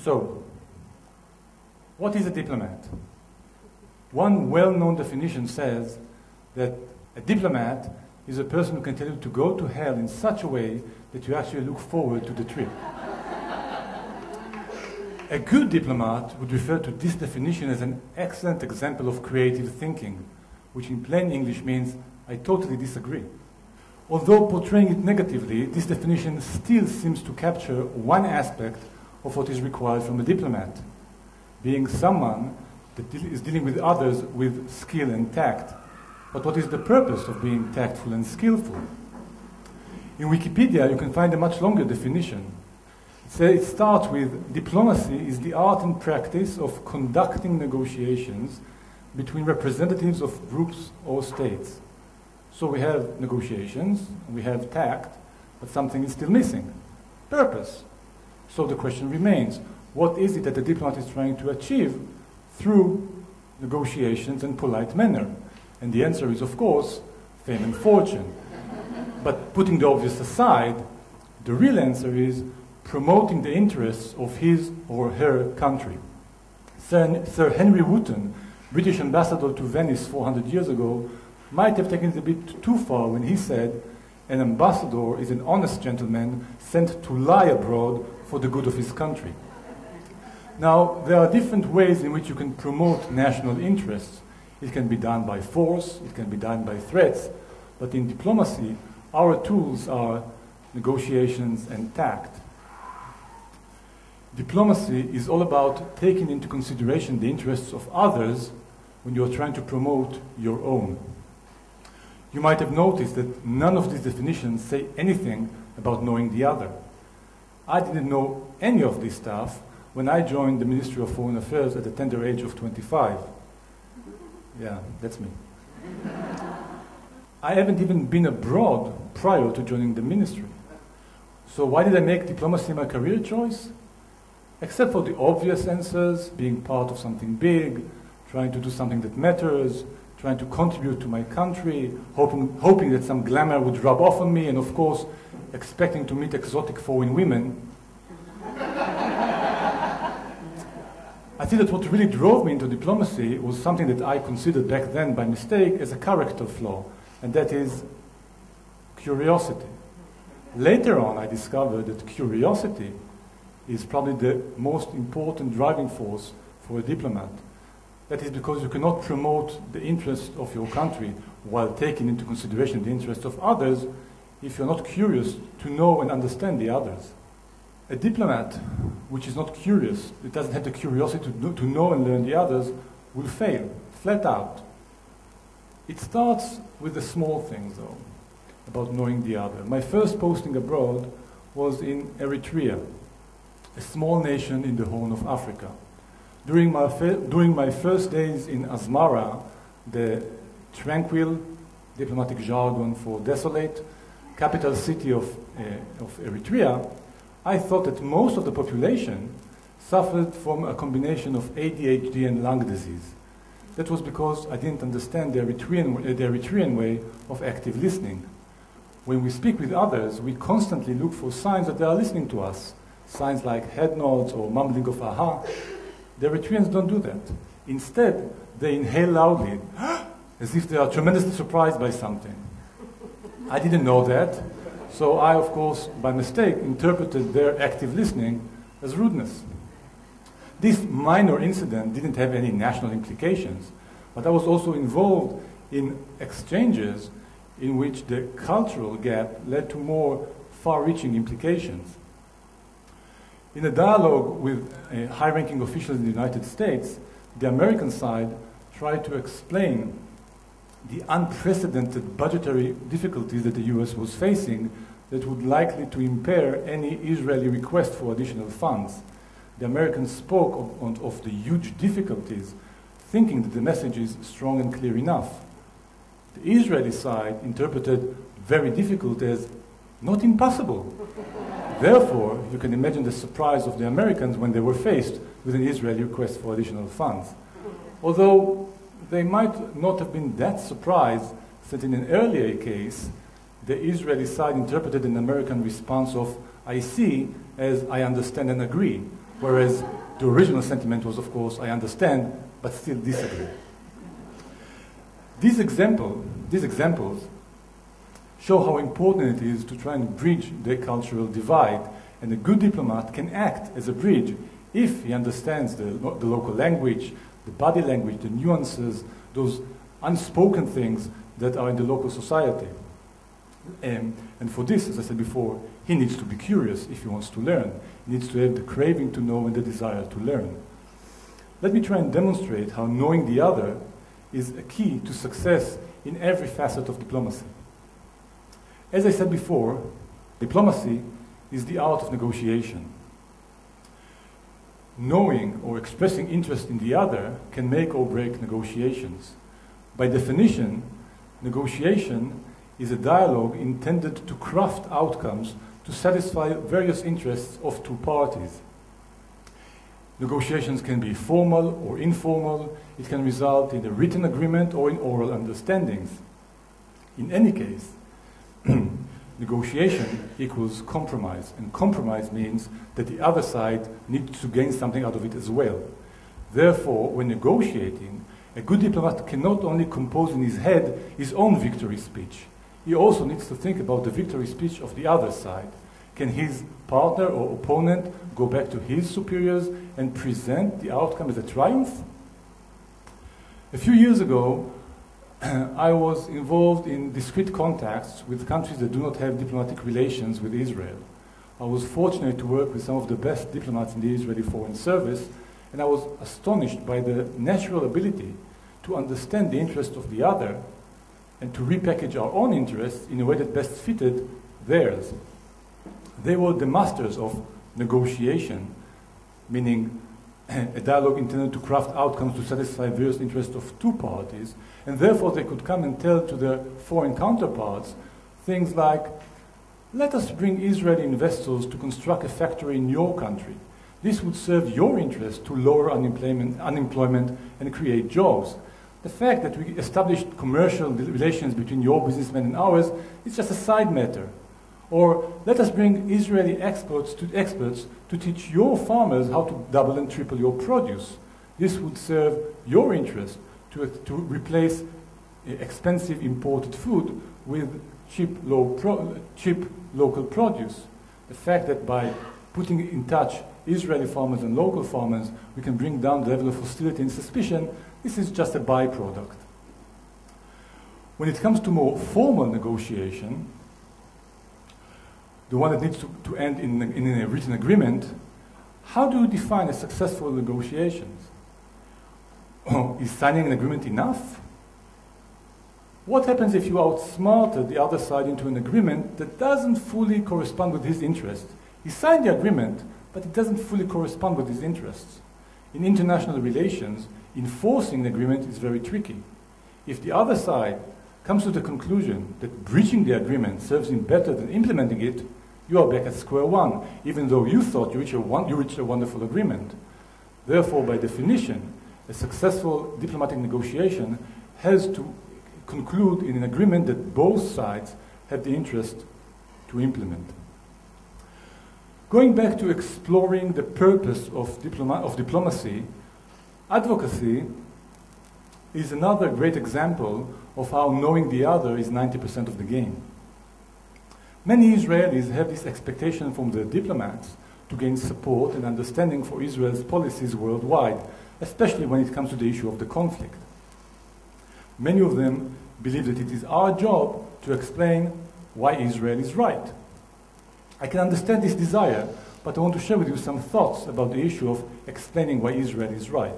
So, what is a diplomat? One well-known definition says that a diplomat is a person who can tell you to go to hell in such a way that you actually look forward to the trip. A good diplomat would refer to this definition as an excellent example of creative thinking, which in plain English means, I totally disagree. Although portraying it negatively, this definition still seems to capture one aspect of what is required from a diplomat, being someone that is dealing with others with skill and tact. But what is the purpose of being tactful and skillful? In Wikipedia, you can find a much longer definition. It starts with, diplomacy is the art and practice of conducting negotiations between representatives of groups or states. So we have negotiations, we have tact, but something is still missing, purpose. So the question remains, what is it that the diplomat is trying to achieve through negotiations and polite manner? And the answer is, of course, fame and fortune. But putting the obvious aside, the real answer is promoting the interests of his or her country. Sir Henry Wotton, British ambassador to Venice 400 years ago, might have taken it a bit too far when he said, an ambassador is an honest gentleman sent to lie abroad for the good of his country. Now, there are different ways in which you can promote national interests. It can be done by force, it can be done by threats, but in diplomacy, our tools are negotiations and tact. Diplomacy is all about taking into consideration the interests of others when you're trying to promote your own. You might have noticed that none of these definitions say anything about knowing the other. I didn't know any of this stuff when I joined the Ministry of Foreign Affairs at the tender age of 25. Yeah, that's me. I haven't even been abroad prior to joining the ministry. So why did I make diplomacy my career choice? Except for the obvious answers, being part of something big, trying to do something that matters, trying to contribute to my country, hoping that some glamour would rub off on me, and of course, expecting to meet exotic foreign women. I think that what really drove me into diplomacy was something that I considered back then by mistake as a character flaw, and that is curiosity. Later on, I discovered that curiosity is probably the most important driving force for a diplomat. That is because you cannot promote the interests of your country while taking into consideration the interests of others if you're not curious to know and understand the others. A diplomat which is not curious, it doesn't have the curiosity to know and learn the others, will fail, flat out. It starts with the small things, though, about knowing the other. My first posting abroad was in Eritrea, a small nation in the Horn of Africa. During my first days in Asmara, the tranquil diplomatic jargon for desolate capital city of Eritrea, I thought that most of the population suffered from a combination of ADHD and lung disease. That was because I didn't understand the Eritrean way of active listening. When we speak with others, we constantly look for signs that they are listening to us. Signs like head nods or mumbling of aha. The Eritreans don't do that. Instead, they inhale loudly, as if they are tremendously surprised by something. I didn't know that, so I, of course, by mistake, interpreted their active listening as rudeness. This minor incident didn't have any national implications, but I was also involved in exchanges in which the cultural gap led to more far-reaching implications. In a dialogue with high-ranking officials in the United States, the American side tried to explain the unprecedented budgetary difficulties that the US was facing that would likely to impair any Israeli request for additional funds. The Americans spoke of the huge difficulties, thinking that the message is strong and clear enough. The Israeli side interpreted very difficult as not impossible. Therefore, you can imagine the surprise of the Americans when they were faced with an Israeli request for additional funds. Although they might not have been that surprised, since in an earlier case, the Israeli side interpreted an American response of "I see" as "I understand and agree," Whereas the original sentiment was, of course, I understand, but still disagree. These examples show how important it is to try and bridge the cultural divide, and a good diplomat can act as a bridge if he understands the local language, the body language, the nuances, those unspoken things that are in the local society. And for this, as I said before, he needs to be curious if he wants to learn. He needs to have the craving to know and the desire to learn. Let me try and demonstrate how knowing the other is a key to success in every facet of diplomacy. As I said before, diplomacy is the art of negotiation. Knowing or expressing interest in the other can make or break negotiations. By definition, negotiation is a dialogue intended to craft outcomes to satisfy various interests of two parties. Negotiations can be formal or informal. It can result in a written agreement or in oral understandings. In any case, negotiation equals compromise, and compromise means that the other side needs to gain something out of it as well. Therefore, when negotiating, a good diplomat can not only compose in his head his own victory speech, he also needs to think about the victory speech of the other side. Can his partner or opponent go back to his superiors and present the outcome as a triumph? A few years ago, I was involved in discrete contacts with countries that do not have diplomatic relations with Israel. I was fortunate to work with some of the best diplomats in the Israeli Foreign Service, and I was astonished by the natural ability to understand the interest of the other and to repackage our own interests in a way that best fitted theirs. They were the masters of negotiation, meaning a dialogue intended to craft outcomes to satisfy various interests of two parties, and therefore they could come and tell to their foreign counterparts things like, let us bring Israeli investors to construct a factory in your country. This would serve your interest to lower unemployment and create jobs. The fact that we established commercial relations between your businessmen and ours is just a side matter. Or let us bring Israeli experts to teach your farmers how to double and triple your produce. This would serve your interest to replace expensive imported food with cheap local produce. The fact that by putting in touch Israeli farmers and local farmers, we can bring down the level of hostility and suspicion, this is just a byproduct. When it comes to more formal negotiation, the one that needs to end in a written agreement, how do you define a successful negotiations? Is signing an agreement enough? What happens if you outsmarted the other side into an agreement that doesn't fully correspond with his interests? He signed the agreement, but it doesn't fully correspond with his interests. In international relations, enforcing an agreement is very tricky. If the other side comes to the conclusion that breaching the agreement serves him better than implementing it, you are back at square one, even though you thought you reached a wonderful agreement. Therefore, by definition, a successful diplomatic negotiation has to conclude in an agreement that both sides have the interest to implement. Going back to exploring the purpose of diplomacy, advocacy is another great example of how knowing the other is 90% of the game. Many Israelis have this expectation from their diplomats to gain support and understanding for Israel's policies worldwide, especially when it comes to the issue of the conflict. Many of them believe that it is our job to explain why Israel is right. I can understand this desire, but I want to share with you some thoughts about the issue of explaining why Israel is right.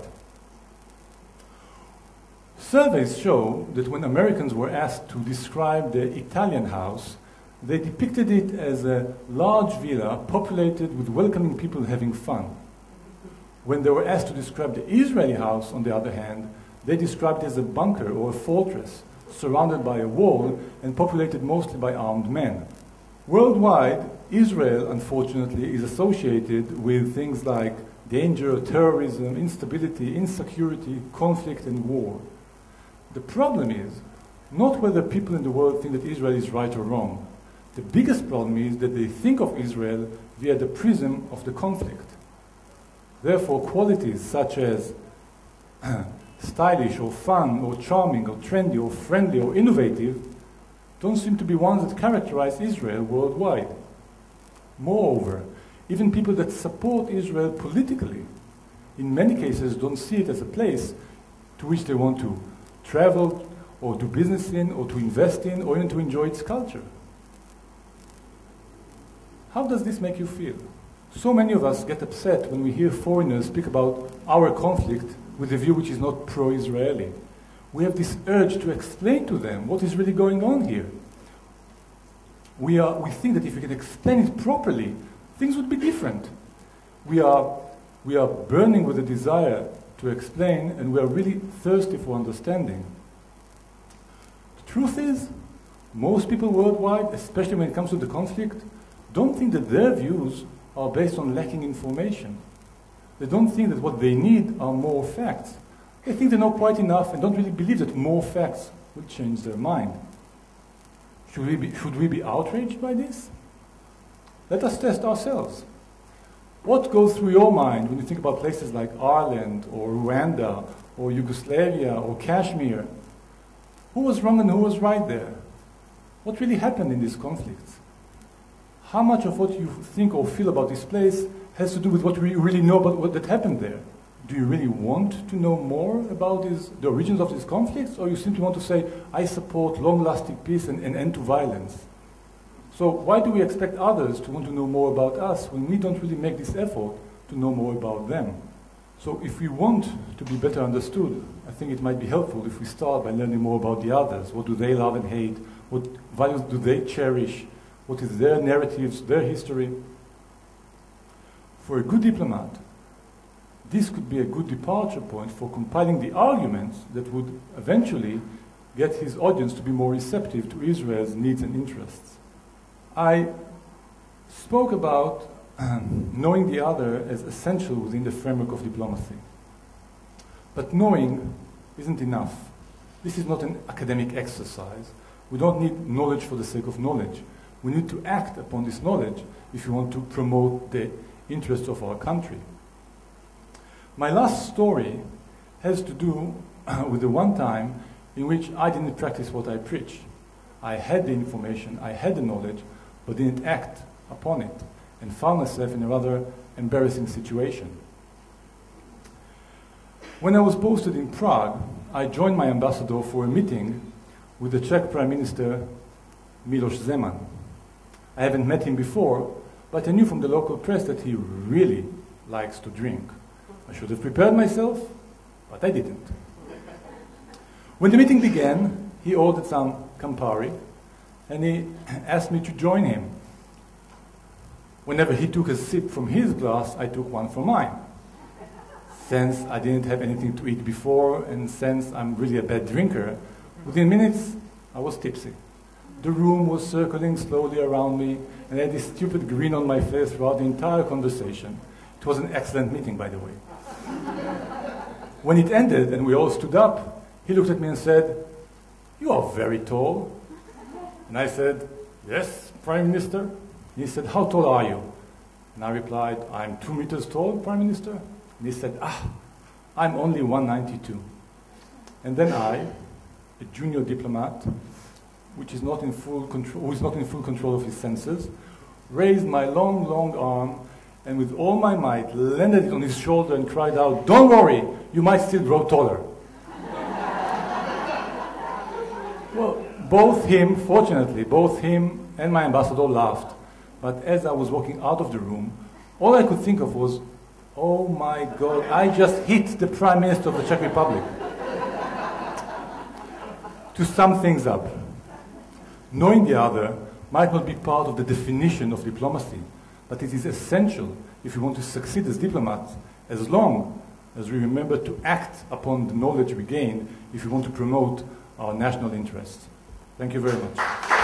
Surveys show that when Americans were asked to describe the Italian house, they depicted it as a large villa populated with welcoming people having fun. When they were asked to describe the Israeli house, on the other hand, they described it as a bunker or a fortress surrounded by a wall and populated mostly by armed men. Worldwide, Israel, unfortunately, is associated with things like danger, terrorism, instability, insecurity, conflict, and war. The problem is not whether people in the world think that Israel is right or wrong. The biggest problem is that they think of Israel via the prism of the conflict. Therefore, qualities such as stylish or fun or charming or trendy or friendly or innovative don't seem to be ones that characterize Israel worldwide. Moreover, even people that support Israel politically, in many cases, don't see it as a place to which they want to travel or do business in or to invest in or even to enjoy its culture. How does this make you feel? So many of us get upset when we hear foreigners speak about our conflict with a view which is not pro-Israeli. We have this urge to explain to them what is really going on here. We think that if we can explain it properly, things would be different. We are burning with a desire to explain, and we are really thirsty for understanding. The truth is, most people worldwide, especially when it comes to the conflict, don't think that their views are based on lacking information. They don't think that what they need are more facts. They think they know quite enough and don't really believe that more facts will change their mind. Should we be outraged by this? Let us test ourselves. What goes through your mind when you think about places like Ireland or Rwanda or Yugoslavia or Kashmir? Who was wrong and who was right there? What really happened in these conflicts? How much of what you think or feel about this place has to do with what we really know about what that happened there? Do you really want to know more about the origins of these conflicts, or you simply want to say, I support long-lasting peace and end to violence? So why do we expect others to want to know more about us when we don't really make this effort to know more about them? So if we want to be better understood, I think it might be helpful if we start by learning more about the others. What do they love and hate? What values do they cherish? What is their narratives, their history? For a good diplomat, this could be a good departure point for compiling the arguments that would eventually get his audience to be more receptive to Israel's needs and interests. I spoke about knowing the other as essential within the framework of diplomacy. But knowing isn't enough. This is not an academic exercise. We don't need knowledge for the sake of knowledge. We need to act upon this knowledge if we want to promote the interests of our country. My last story has to do with the one time in which I didn't practice what I preach. I had the information, I had the knowledge, but didn't act upon it, and found myself in a rather embarrassing situation. When I was posted in Prague, I joined my ambassador for a meeting with the Czech Prime Minister Miloš Zeman. I haven't met him before, but I knew from the local press that he really likes to drink. I should have prepared myself, but I didn't. When the meeting began, he ordered some Campari, and he asked me to join him. Whenever he took a sip from his glass, I took one from mine. Since I didn't have anything to eat before, and since I'm really a bad drinker, within minutes, I was tipsy. The room was circling slowly around me, and I had this stupid grin on my face throughout the entire conversation. It was an excellent meeting, by the way. When it ended and we all stood up, he looked at me and said, "You are very tall." And I said, "Yes, Prime Minister." And he said, "How tall are you?" And I replied, "I'm 2 meters tall, Prime Minister." And he said, "I'm only 192. And then I, a junior diplomat, who is not in full control of his senses, raised my long, long arm and with all my might landed it on his shoulder and cried out, "Don't worry, you might still grow taller." Well, fortunately, both him and my ambassador laughed. But as I was walking out of the room, all I could think of was, oh my God, I just hit the Prime Minister of the Czech Republic. To sum things up, knowing the other might not be part of the definition of diplomacy, but it is essential if we want to succeed as diplomats, as long as we remember to act upon the knowledge we gain if we want to promote our national interests. Thank you very much.